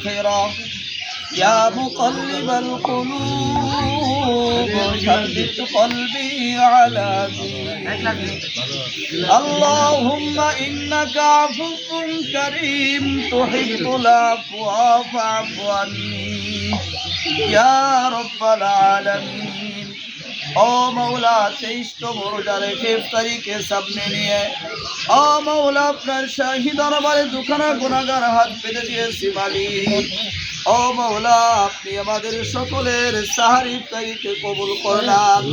آخرة يا مقلب القلوب ثبت قلبي على دينك اللهم إنك عفو كريم تحب العفو فاعف عني يا رب العالمين او مولا 23 নম্বর রোজা রেখে ইফতারিকে সামনে নিয়ে ও মওলা আপনার শাহী দরবারে দুখানা গুনাহগার হাত পেতে দিয়েছি মালিক ও মওলা আপনি আমাদের সকলের সাহারি ইফতারিকে কবুল করে নেন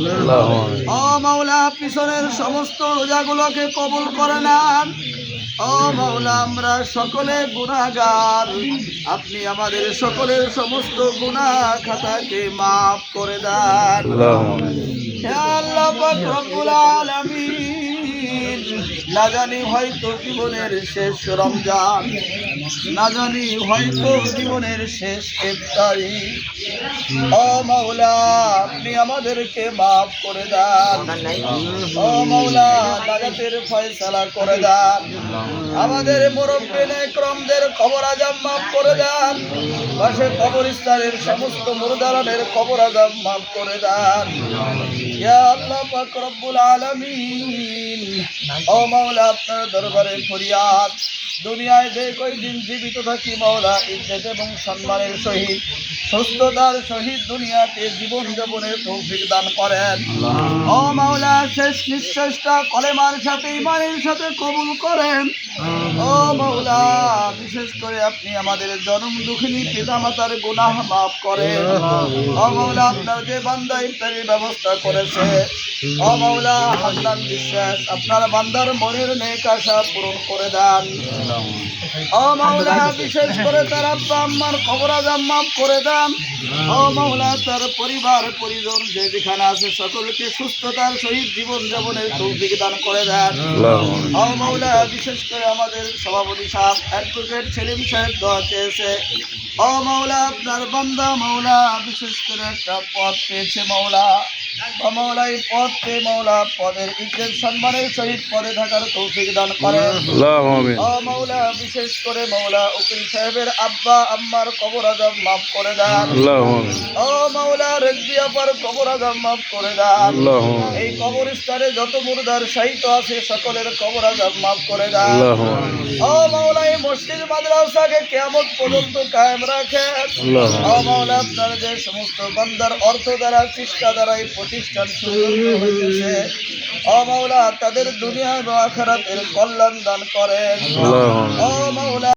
ও মওলা পিছনের সমস্ত রোজাগুলোকে কবুল করে নেন ও মওলা আমরা সকলে গুনাহগার আপনি আমাদের সকলের সমস্ত গুনাহ খাতাকে maaf করে দেন হে আল্লাহ পাক রব্বুল আলামিন না জানি হয়তো জীবনের শেষ রমজান না জানি হয়তো জীবনের শেষ ইফতারি ও মওলা আপনি আমাদেরকে maaf করে দেন ও মওলা নাজাতের ফয়সালা করে দেন আমাদের মুরব্বিনে ইকরামদের কবর আযাব maaf করে দেন পাশে কবরস্থানের সমস্ত মুর্দারানের কবর আযাব maaf করে দেন ইয়া আল্লাহ পাক রব্বুল আলামিন ও মাওলা আপনার দরবারে ফরিয়াদ দুনিয়ায় যে কয়দিন জীবিত থাকি মাওলা ইজ্জত এবং সম্মানের সহিত সুস্থতার সহিত দুনিয়াতে জীবন যাপনের তৌফিক দান করেন ও মাওলা শেষ নিঃশ্বাসটা কলেমার সাথে ঈমানের সাথে কবুল করেন ও মাওলা বিশেষ করে আপনি আমাদের জনম দুঃখিনী পিতামাতার গুনাহ maaf করেন ও মাওলা আপনার যে বান্দা ইফতারির ব্যবস্থা করেছে ও মাওলা হান্নান বিশ্বাস আপনার বান্দার মনের নেক আশা পূরণ করে দেন ও মাওলা বিশেষ করে তার আব্বা আম্মার কবর আযাব maaf করে দেন ও মাওলা তার পরিবার পরিজন যে যেখানে আছে সকলকে সুস্থতার সহিত জীবন যাপনের তৌফিক দান করে দেন ও মাওলা বিশেষ করে আমাদের সভাপতি সাহেব অ্যাডভোকেট সেলিম সাহেব দোয়া চেয়েছে ও মাওলা আপনার বান্দা মাওলা বিশেষ করে একটা পদ পেয়েছে মাওলা ও মাওলা এই পদ পেয়ে মাওলা পদের ইজ্জত সম্মানের সহিত পদে থাকার তৌফিক দান করেন ও মাওলা বিশেষ করে মাওলা উকিল সাহেবের আব্বা আম্মার কবর আযাব maaf করে দেন ও মাওলা রেজবি আপার কবর আযাব maaf করে দেন এই কবরস্থানে যত মুর্দার শায়িত আছে সকলের কবর আযাব maaf করে দেন ও মাওলা এই মসজিদ মাদ্রাসাকে কিয়ামত পর্যন্ত কায়েম রাখেন ও মাওলা আপনার যে সমস্ত বান্দার অর্থ দ্বারা চেষ্টা দ্বারা এই প্রতিষ্ঠান শুরু হয়েছে ও মাওলা তাদের দুনিয়া এবং আখিরাতের কল্যাণ দান করেন ও